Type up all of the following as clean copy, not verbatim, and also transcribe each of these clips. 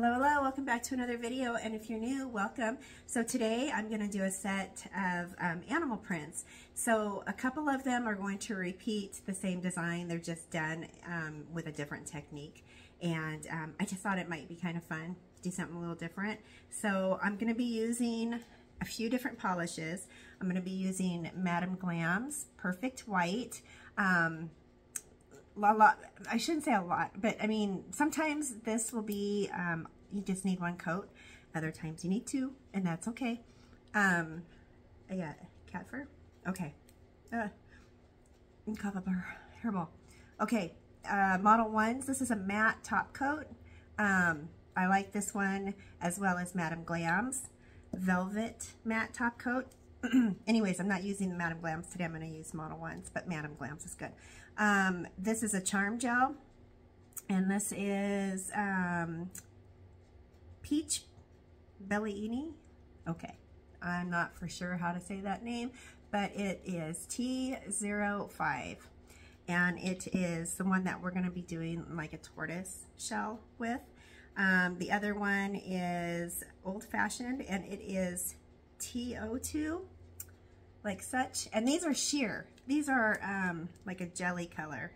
Hello, hello, welcome back to another video, and if you're new, welcome. So today I'm going to do a set of animal prints. So a couple of them are going to repeat the same design, they're just done with a different technique. And I just thought it might be kind of fun to do something a little different. So I'm going to be using a few different polishes. I'm going to be using Madam Glam's Perfect White. I shouldn't say a lot, but I mean, sometimes this will be, you just need one coat. Other times you need two, and that's okay. I got cat fur. Okay. Cover hairball. Okay. Model 1s. This is a matte top coat. I like this one as well as Madam Glam's Velvet Matte Top Coat. Anyways, I'm not using the Madam Glam's today. I'm going to use Model 1s, but Madam Glam's is good. This is a Charm Gel, and this is Peach Bellini. Okay, I'm not for sure how to say that name, but it is T05, and it is the one that we're going to be doing like a tortoise shell with. The other one is Old Fashioned, and it is T02, like such. And these are sheer. These are like a jelly color.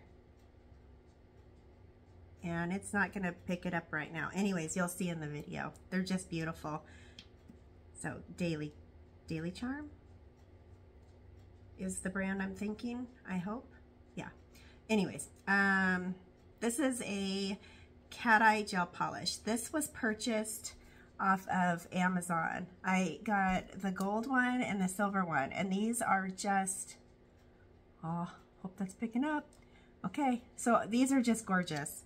And it's not going to pick it up right now. Anyways, you'll see in the video. They're just beautiful. So, Daily Charm is the brand I'm thinking, I hope. Yeah. Anyways, this is a cat eye gel polish. This was purchased off of Amazon. I got the gold one and the silver one, and these are just, oh, hope that's picking up. Okay, so these are just gorgeous,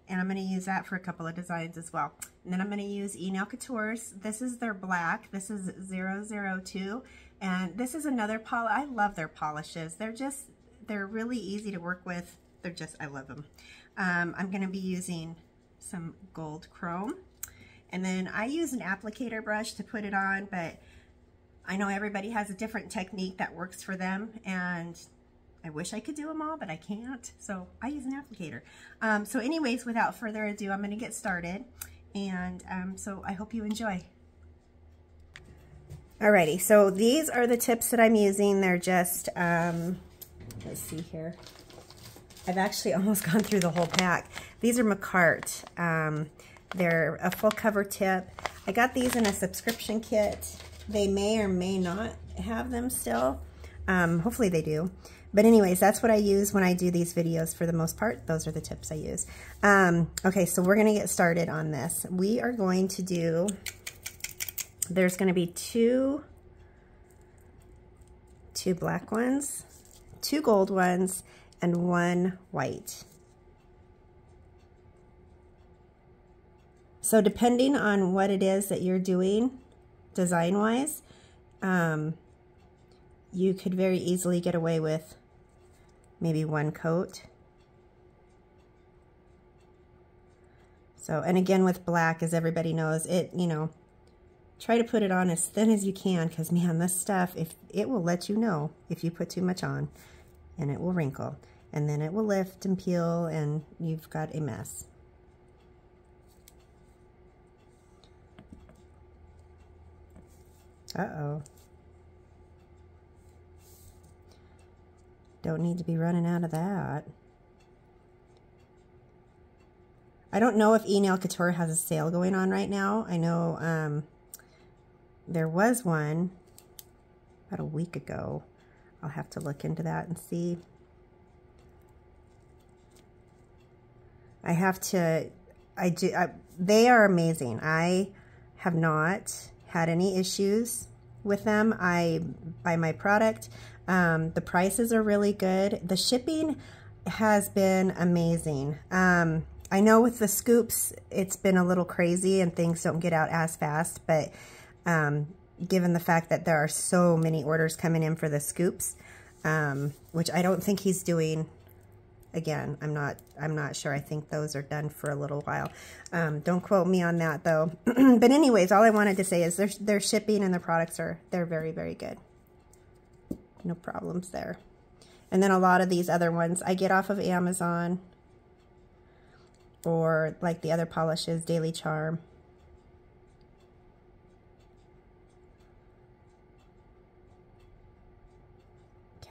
and I'm going to use that for a couple of designs as well. And then I'm going to use E-Nail Couture's. This is their black. This is 002, and this is another polish. I love their polishes. They're really easy to work with. I love them. I'm going to be using some gold chrome. And then I use an applicator brush to put it on, but I know everybody has a different technique that works for them, and I wish I could do them all, but I can't, so I use an applicator. So anyways, without further ado, I'm going to get started, and so I hope you enjoy. Alrighty, so these are the tips that I'm using. They're just, let's see here. I've actually almost gone through the whole pack. These are Macart. They're a full cover tip. I got these in a subscription kit. They may or may not have them still. Hopefully they do. But anyways, that's what I use when I do these videos for the most part. Those are the tips I use. Okay, so we're going to get started on this. We are going to do, there's going to be two black ones, two gold ones, and one white. So depending on what it is that you're doing design-wise, you could very easily get away with maybe one coat. So, and again with black, as everybody knows, try to put it on as thin as you can, because man, this stuff, it will let you know if you put too much on, and it will wrinkle, and then it will lift and peel, and you've got a mess. Uh-oh. Don't need to be running out of that. I don't know if E-Nail Couture has a sale going on right now. I know there was one about a week ago. I'll have to look into that and see. They are amazing. I have not had any issues with them. I buy my product. The prices are really good. The shipping has been amazing. I know with the scoops, it's been a little crazy and things don't get out as fast, but given the fact that there are so many orders coming in for the scoops, which I don't think he's doing. Again, I'm not sure. I think those are done for a little while. Don't quote me on that though. But anyways, all I wanted to say is their shipping and their products they're very, very good. No problems there. And then a lot of these other ones I get off of Amazon, or like the other polishes, Daily Charm.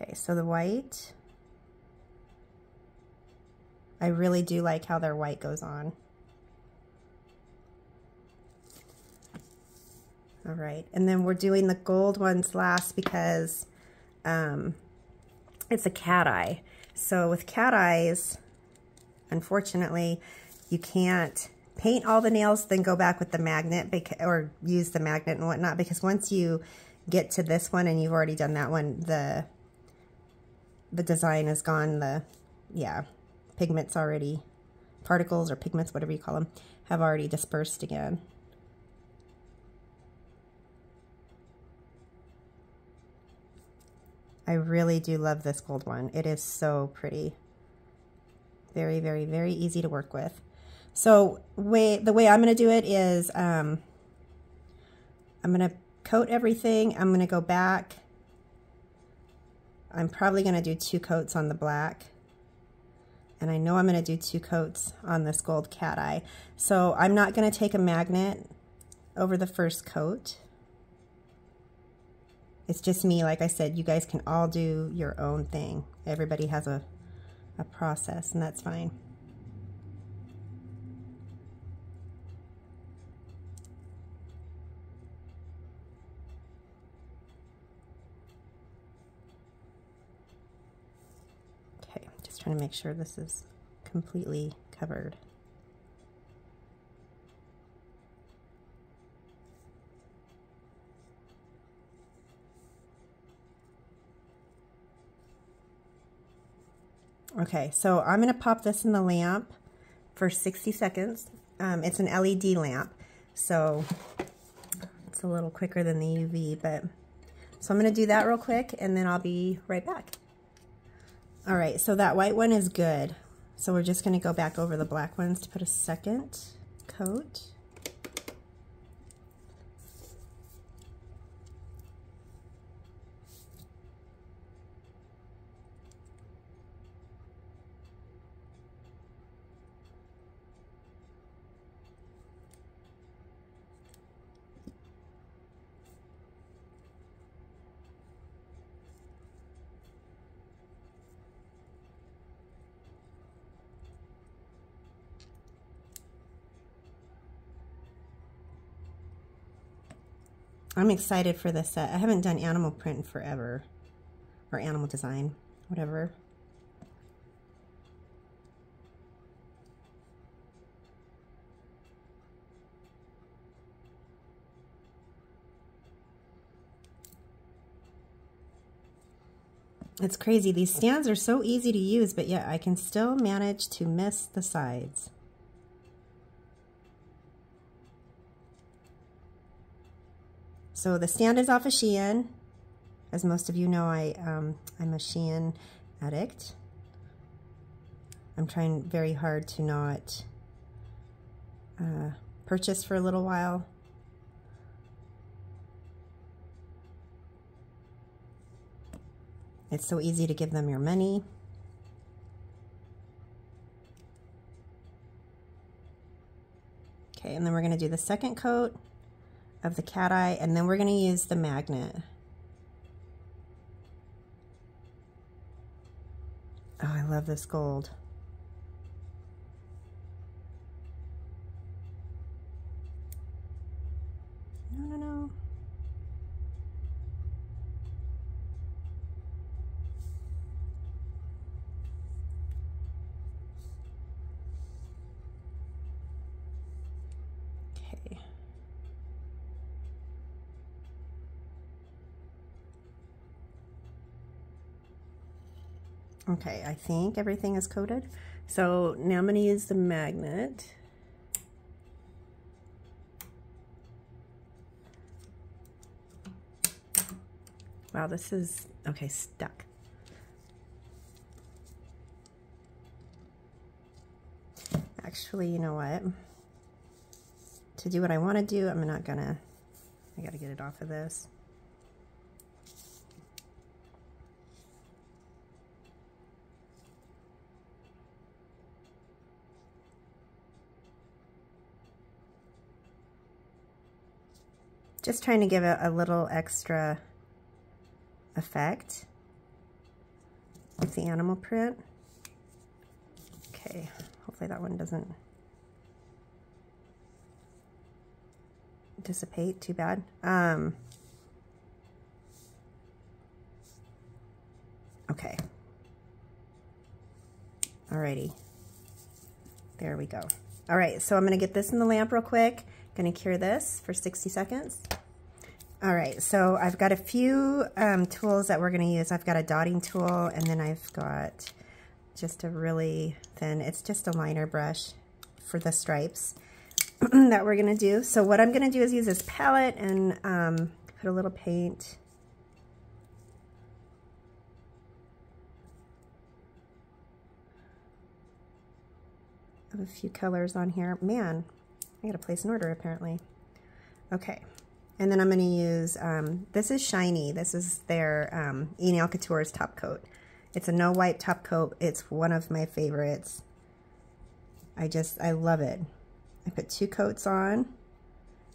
Okay, so the white, I really do like how their white goes on. All right, and then we're doing the gold ones last because it's a cat eye. So with cat eyes, unfortunately, you can't paint all the nails, then go back with the magnet or use the magnet and whatnot, because once you get to this one and you've already done that one, the design is gone. Pigments already, particles or pigments, whatever you call them, have already dispersed again. I really do love this gold one. It is so pretty. Very, very, very easy to work with. So the way I'm going to do it is I'm going to coat everything. I'm going to go back. I'm probably going to do 2 coats on the black. And I know I'm going to do 2 coats on this gold cat eye. So I'm not going to take a magnet over the first coat. It's just me. Like I said, you guys can all do your own thing. Everybody has a process, and that's fine. Okay, just trying to make sure this is completely covered. Okay, so I'm going to pop this in the lamp for 60 seconds. It's an LED lamp, so it's a little quicker than the UV, but so I'm going to do that real quick and then I'll be right back. All right, so that white one is good. So we're just going to go back over the black ones to put a second coat. I'm excited for this set. I haven't done animal print in forever, or animal design, whatever. It's crazy. These stands are so easy to use, but yet I can still manage to miss the sides. So the stand is off of Shein. As most of you know, I'm a Shein addict. I'm trying very hard to not purchase for a little while. It's so easy to give them your money. Okay, and then we're going to do the second coat of the cat eye, and then we're going to use the magnet. Oh, I love this gold. No. Okay. Okay, I think everything is coated. So now I'm going to use the magnet. Wow, this is, okay, stuck. Actually, you know what? To do what I want to do, I'm not gonna, I gotta get it off of this. Just trying to give it a little extra effect. with the animal print. Okay, hopefully that one doesn't dissipate too bad. Okay. Alrighty. There we go. All right, so I'm gonna get this in the lamp real quick. Gonna cure this for 60 seconds. All right, so I've got a few tools that we're gonna use. I've got a dotting tool, and then I've got just a really thin, it's just a liner brush for the stripes that we're gonna do. So what I'm gonna do is use this palette and put a little paint. Of a few colors on here. Man, I gotta place an order apparently. Okay, and then I'm gonna use, this is Shiny. This is their Nail Couture's top coat. It's a no wipe top coat. It's one of my favorites. I love it. I put 2 coats on,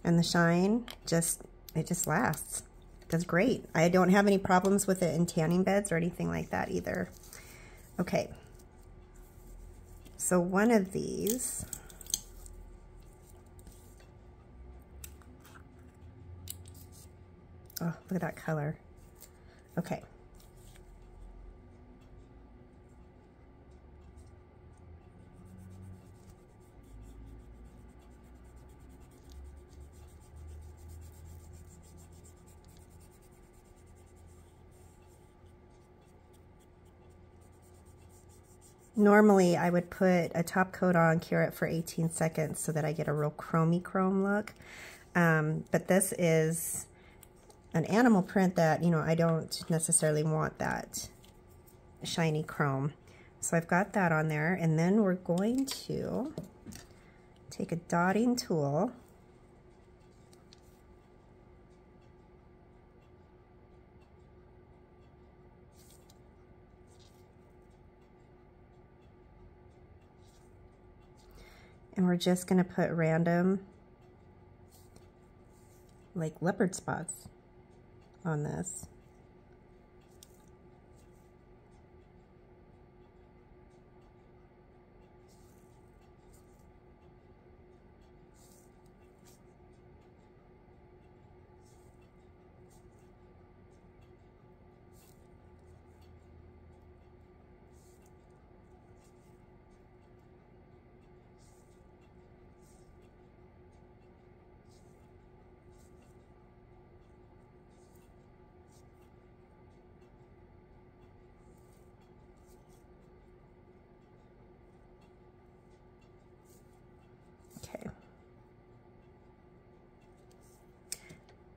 and the shine it just lasts. It does great. I don't have any problems with it in tanning beds or anything like that either. Okay. So one of these, oh, look at that color. Okay. Normally, I would put a top coat on, cure it for 18 seconds so that I get a real chromey chrome look. But this is an animal print that, you know, I don't necessarily want that shiny chrome. So I've got that on there, and then we're going to take a dotting tool. And we're just going to put random, like, leopard spots on this.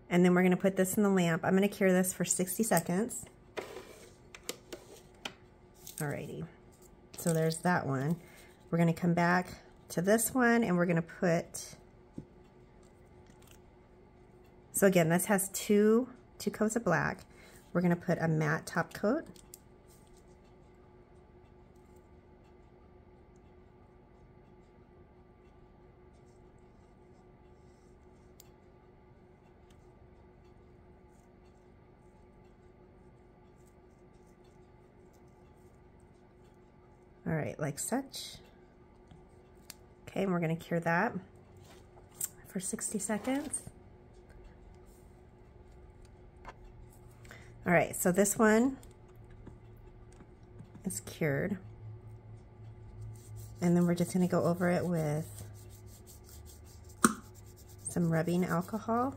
And then we're going to put this in the lamp. I'm going to cure this for 60 seconds. Alrighty. So there's that one. We're going to come back to this one, and we're going to put... So again, this has two coats of black. We're going to put a matte top coat. All right, like such. Okay, and we're going to cure that for 60 seconds. All right, so this one is cured. And then we're just going to go over it with some rubbing alcohol.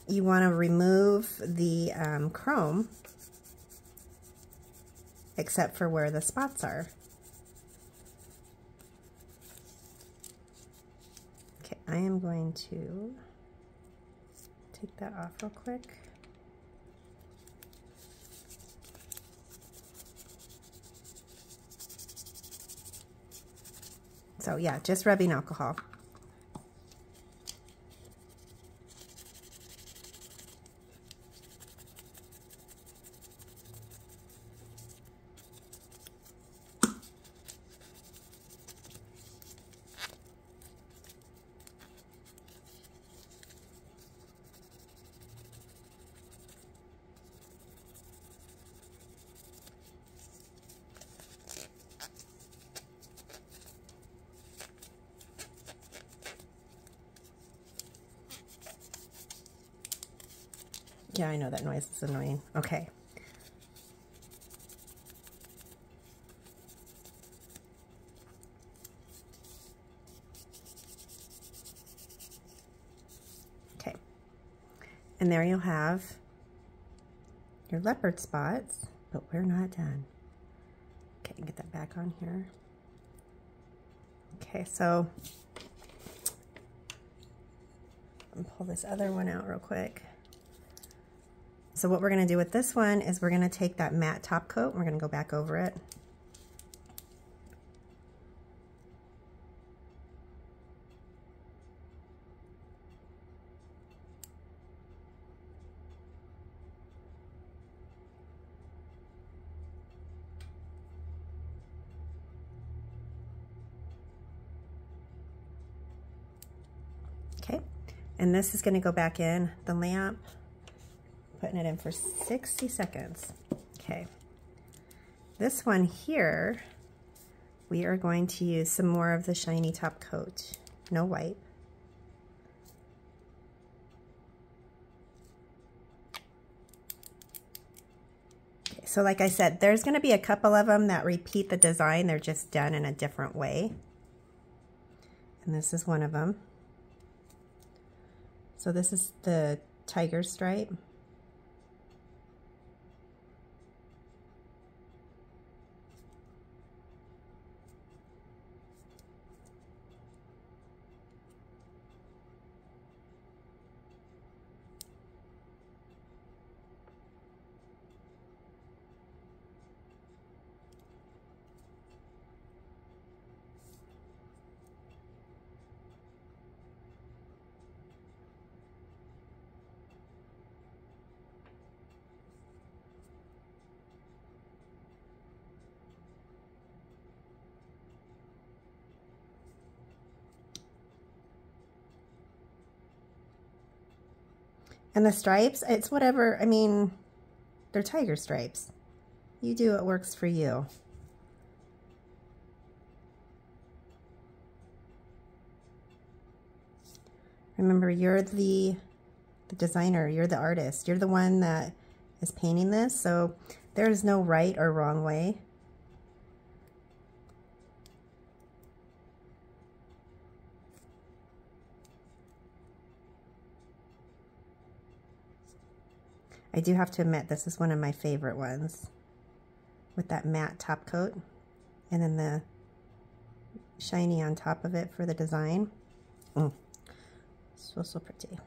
You want to remove the chrome, except for where the spots are. Okay, I am going to take that off real quick. So yeah, just rubbing alcohol. Yeah, I know that noise is annoying. Okay. Okay. And there you'll have your leopard spots, but we're not done. Okay, get that back on here. Okay, so I'll pull this other one out real quick. So what we're going to do with this one is we're going to take that matte top coat and we're going to go back over it. Okay, and this is going to go back in the lamp, putting it in for 60 seconds. Okay, this one here, we are going to use some more of the shiny top coat, no wipe. Okay, so like I said, there's going to be a couple of them that repeat the design, they're just done in a different way. And this is one of them. So this is the tiger stripe. And the stripes, it's whatever, I mean, they're tiger stripes. You do what works for you. Remember, you're the designer, you're the artist, you're the one that is painting this, so there's no right or wrong way. I do have to admit, this is one of my favorite ones with that matte top coat and then the shiny on top of it for the design. So pretty.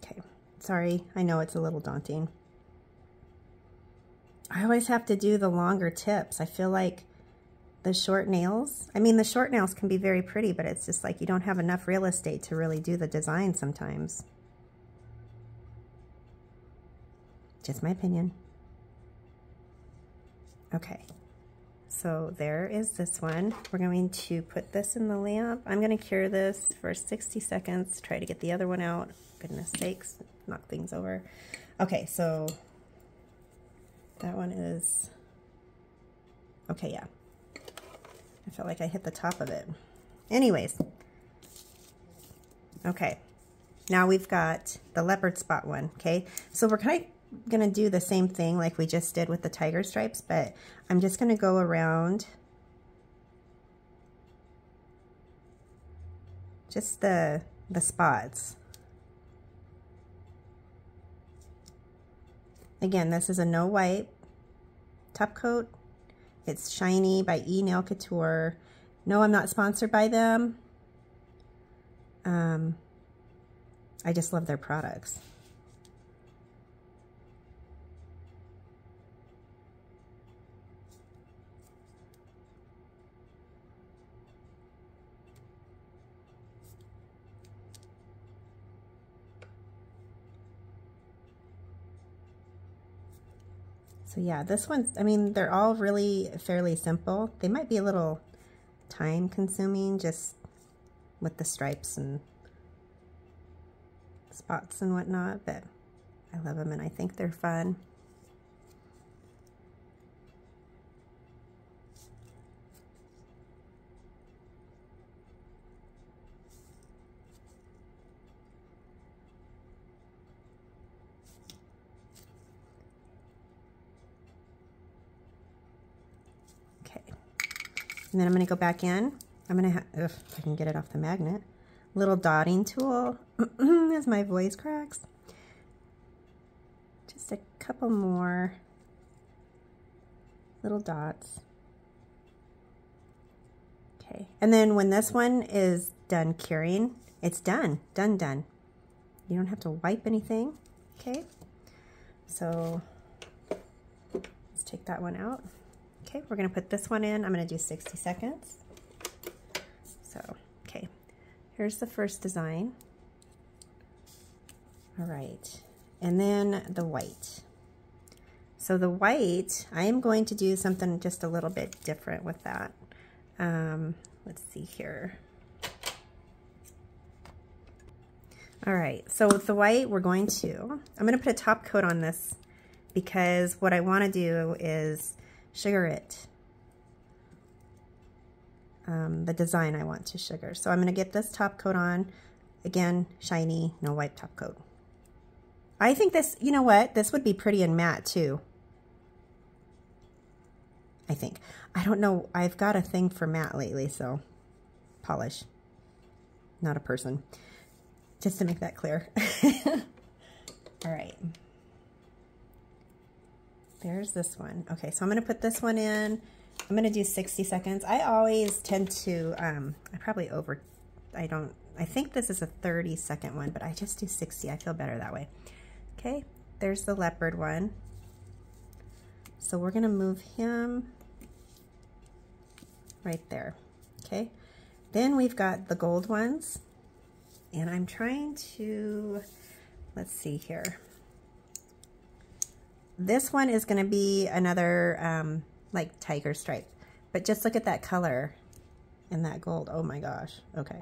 Okay, sorry, I know it's a little daunting. I always have to do the longer tips. I feel like the short nails, I mean, the short nails can be very pretty, but it's just like you don't have enough real estate to really do the design sometimes. Just my opinion. Okay, so there is this one. We're going to put this in the lamp. I'm going to cure this for 60 seconds, try to get the other one out. Goodness sakes, knock things over. Okay, so that one is, okay, yeah. I felt like I hit the top of it. Anyways, okay, now we've got the leopard spot one, okay? So we're kind of gonna do the same thing like we just did with the tiger stripes, but I'm just gonna go around just the spots. Again, this is a no wipe top coat. It's Shiny by E-Nail Couture. No, I'm not sponsored by them. I just love their products. So yeah, this one's, I mean, they're all really fairly simple. They might be a little time consuming just with the stripes and spots and whatnot, but I love them and I think they're fun. And then I'm going to go back in. I'm going to if I can get it off the magnet. Little dotting tool as my voice cracks. Just a couple more little dots. Okay. And then when this one is done curing, it's done. Done. You don't have to wipe anything. Okay. So let's take that one out. Okay, we're going to put this one in. I'm going to do 60 seconds. So, okay, here's the first design. All right, and then the white. So the white, I am going to do something just a little bit different with that. Let's see here. All right, so with the white, I'm going to put a top coat on this because what I want to do is sugar it. The design I want to sugar. So I'm going to get this top coat on. Again, shiny, no white top coat. I think this, you know what? This would be pretty and matte too. I think. I don't know. I've got a thing for matte lately, so polish. Not a person. Just to make that clear. All right. There's this one. Okay, so I'm going to put this one in. I'm going to do 60 seconds. I always tend to, I think this is a 30-second one, but I just do 60. I feel better that way. Okay, there's the leopard one. So we're going to move him right there. Okay, then we've got the gold ones. And I'm trying to, let's see here. This one is going to be another like tiger stripe, but just look at that color and that gold. Oh my gosh. Okay.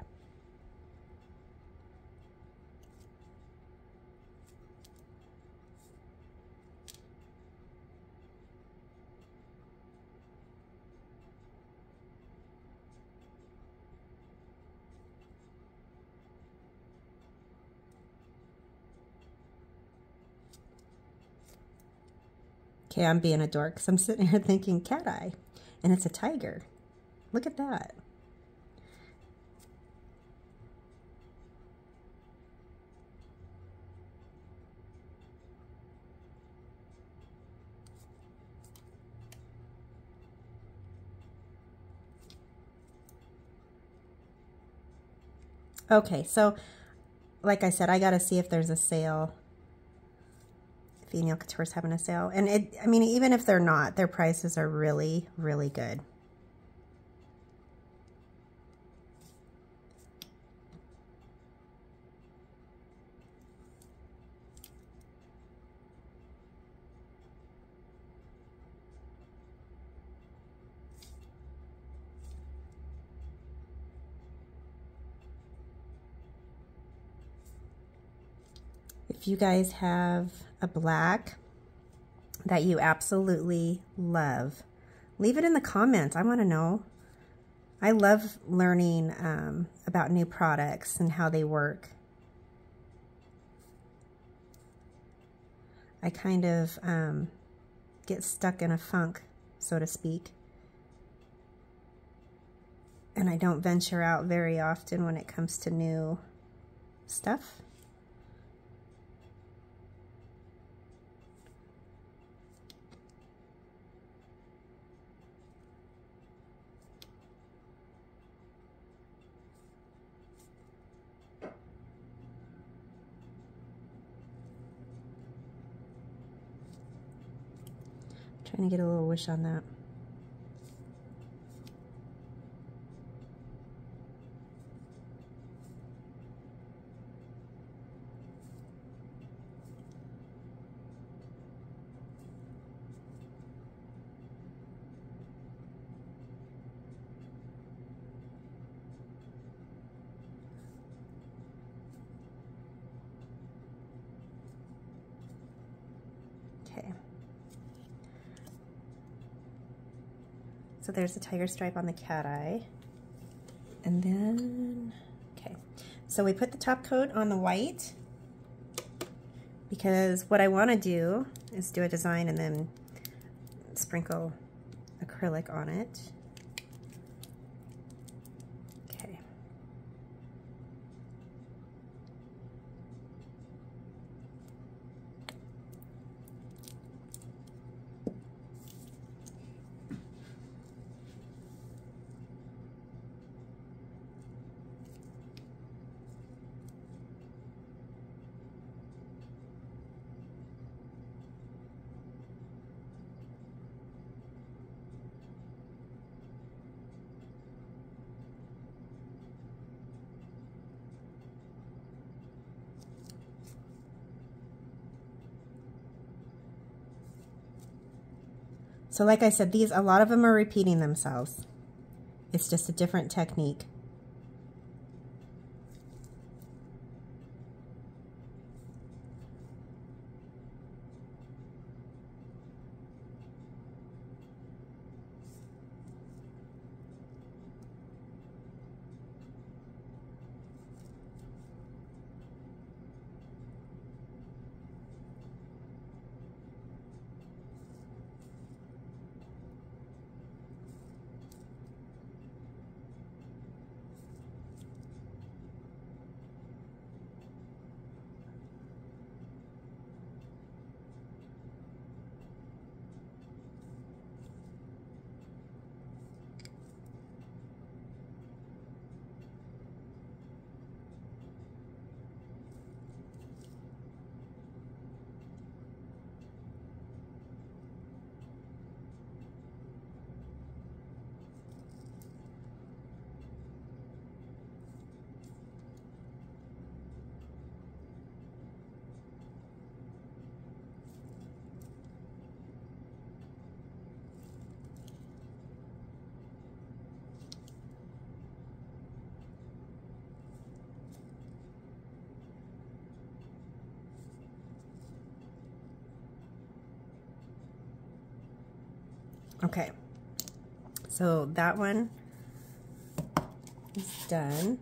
Okay, I'm being a dork because I'm sitting here thinking cat eye, and it's a tiger. Look at that. Okay, so like I said, I got to see if there's a sale. Nail Couture's having a sale, and I mean, even if they're not, their prices are really, really good. If you guys have a black that you absolutely love, leave it in the comments. I want to know. I love learning about new products and how they work. I kind of get stuck in a funk, so to speak. And I don't venture out very often when it comes to new stuff. Trying to get a little wish on that. Okay. So there's the tiger stripe on the cat eye. And then, okay. So we put the top coat on the white because what I want to do is do a design and then sprinkle acrylic on it. Okay. So like I said, a lot of them are repeating themselves. It's just a different technique. Okay, so that one is done.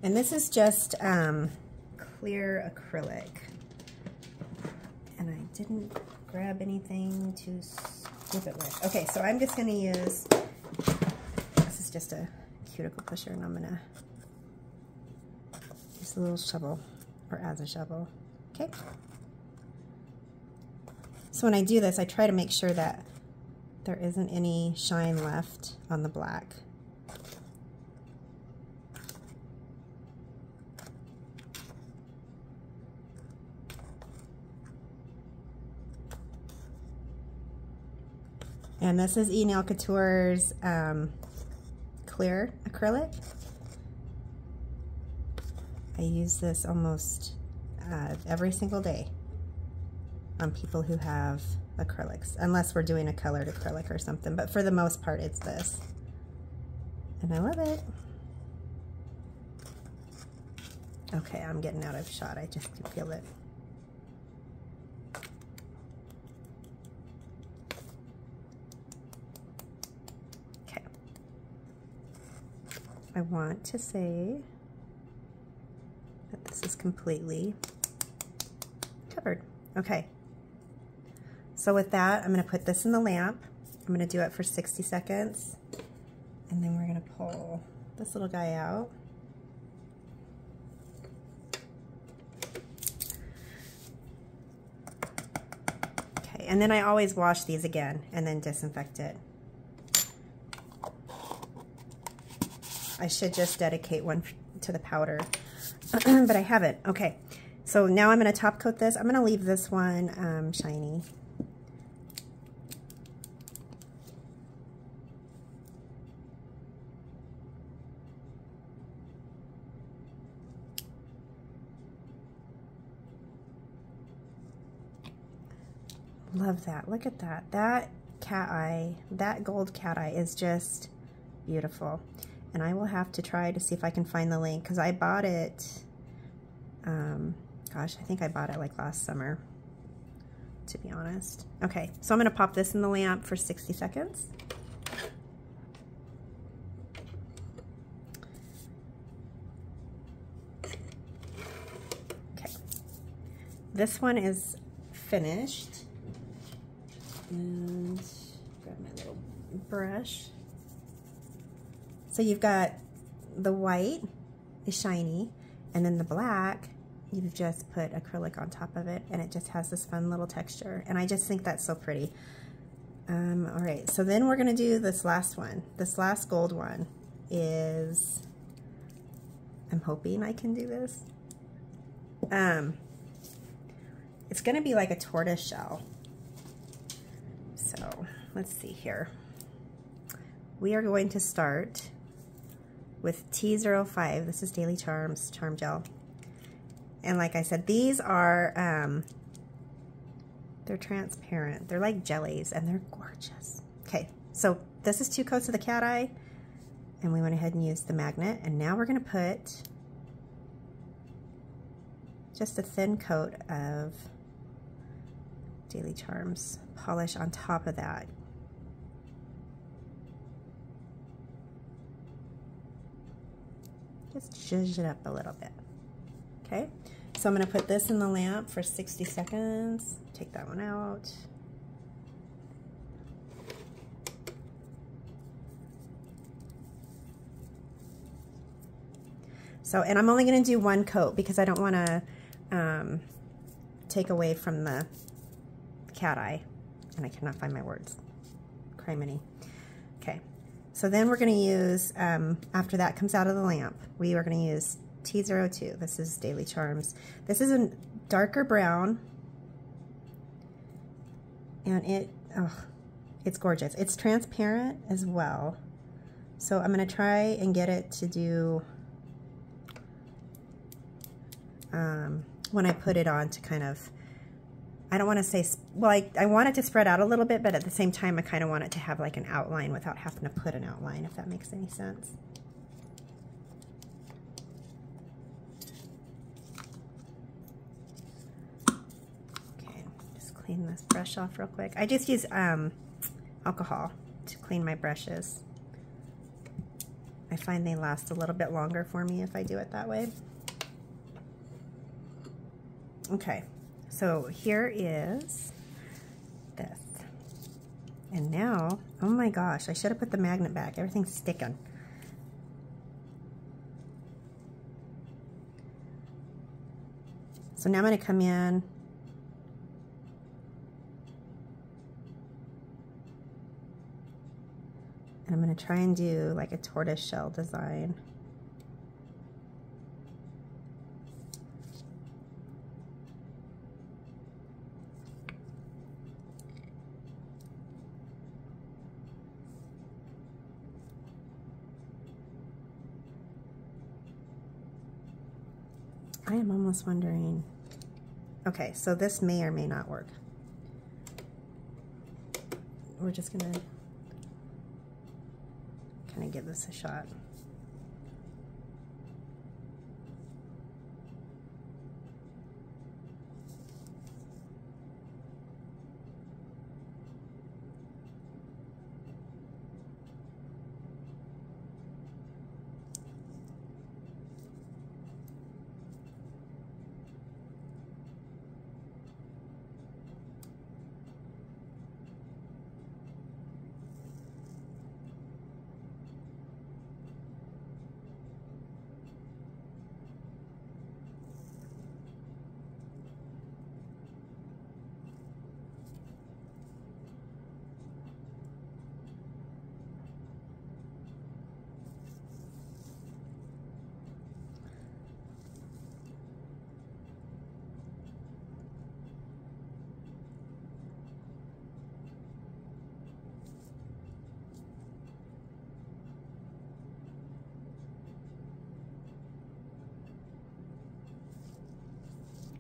And this is just clear acrylic. And I didn't grab anything to scoop it with. Okay, so I'm just gonna use, this is just a cuticle pusher, and I'm gonna use a little shovel, or as a shovel, okay? So when I do this, I try to make sure that there isn't any shine left on the black. And this is E. Nail Couture's clear acrylic. I use this almost every single day on people who have acrylics, unless we're doing a colored acrylic or something, but for the most part it's this. And I love it. Okay, I'm getting out of shot, I just can feel it. Okay. I want to say that this is completely covered. Okay. So with that, I'm going to put this in the lamp. I'm going to do it for 60 seconds. And then we're going to pull this little guy out. Okay, and then I always wash these again and then disinfect it. I should just dedicate one to the powder, but I haven't. Okay, so now I'm going to top coat this. I'm going to leave this one shiny. Love that. Look at that. That cat eye, that gold cat eye is just beautiful. And I will have to try to see if I can find the link, because I bought it, gosh, I think I bought it like last summer to be honest. Okay, so I'm gonna pop this in the lamp for 60 seconds. Okay, this one is finished. And grab my little brush. So you've got the white is shiny, and then the black, you've just put acrylic on top of it, and it just has this fun little texture, and I just think that's so pretty. All right, so then we're gonna do this last one. This last gold one is, I'm hoping I can do this. It's gonna be like a tortoise shell. So let's see here. We are going to start with T05. This is Daily Charms Charm Gel. And like I said, these are, they're transparent. They're like jellies and they're gorgeous. Okay, so this is 2 coats of the cat eye, and we went ahead and used the magnet. And now we're gonna put just a thin coat of Daily Charms polish on top of that. Just zhuzh it up a little bit. Okay, so I'm going to put this in the lamp for 60 seconds. Take that one out. So, and I'm only going to do 1 coat because I don't want to take away from the cat eye. And I cannot find my words. Criminy. Okay. So then we're going to use, after that comes out of the lamp, we are going to use T02. This is Daily Charms. This is a darker brown, and it's gorgeous. It's transparent as well. So I'm going to try and get it to do, when I put it on, to kind of, I don't want to say, well, I want it to spread out a little bit, but at the same time, I kind of want it to have like an outline without having to put an outline, if that makes any sense. Okay, just clean this brush off real quick. I just use alcohol to clean my brushes. I find they last a little bit longer for me if I do it that way. Okay. So here is this. And now, oh my gosh, I should have put the magnet back. Everything's sticking. So now I'm going to come in and I'm going to try and do like a tortoise shell design. I am almost wondering, okay, so this may or may not work. We're just gonna kind of give this a shot.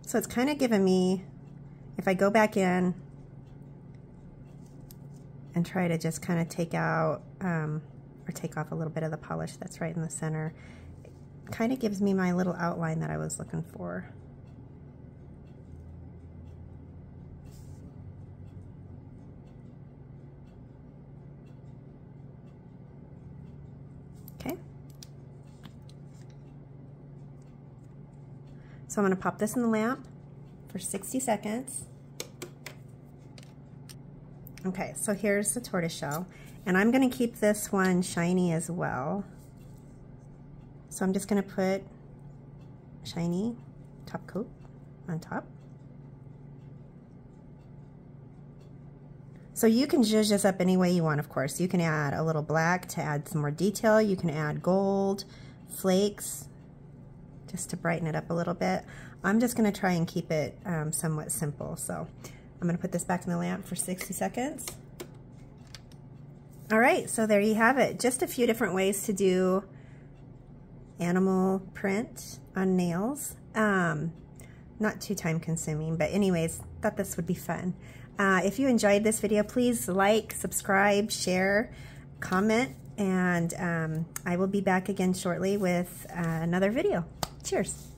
So it's kind of giving me, if I go back in and try to just kind of take out or take off a little bit of the polish that's right in the center, it kind of gives me my little outline that I was looking for. So I'm going to pop this in the lamp for 60 seconds. Okay, so here's the tortoiseshell. And I'm going to keep this one shiny as well. So I'm just going to put shiny top coat on top. So you can zhuzh this up any way you want, of course. You can add a little black to add some more detail. You can add gold, flakes, just to brighten it up a little bit. I'm just going to try and keep it somewhat simple. So I'm going to put this back in the lamp for 60 seconds. All right, so there you have it. Just a few different ways to do animal print on nails. Not too time consuming, but anyways, thought this would be fun. If you enjoyed this video, please like, subscribe, share, comment, and I will be back again shortly with another video. Cheers.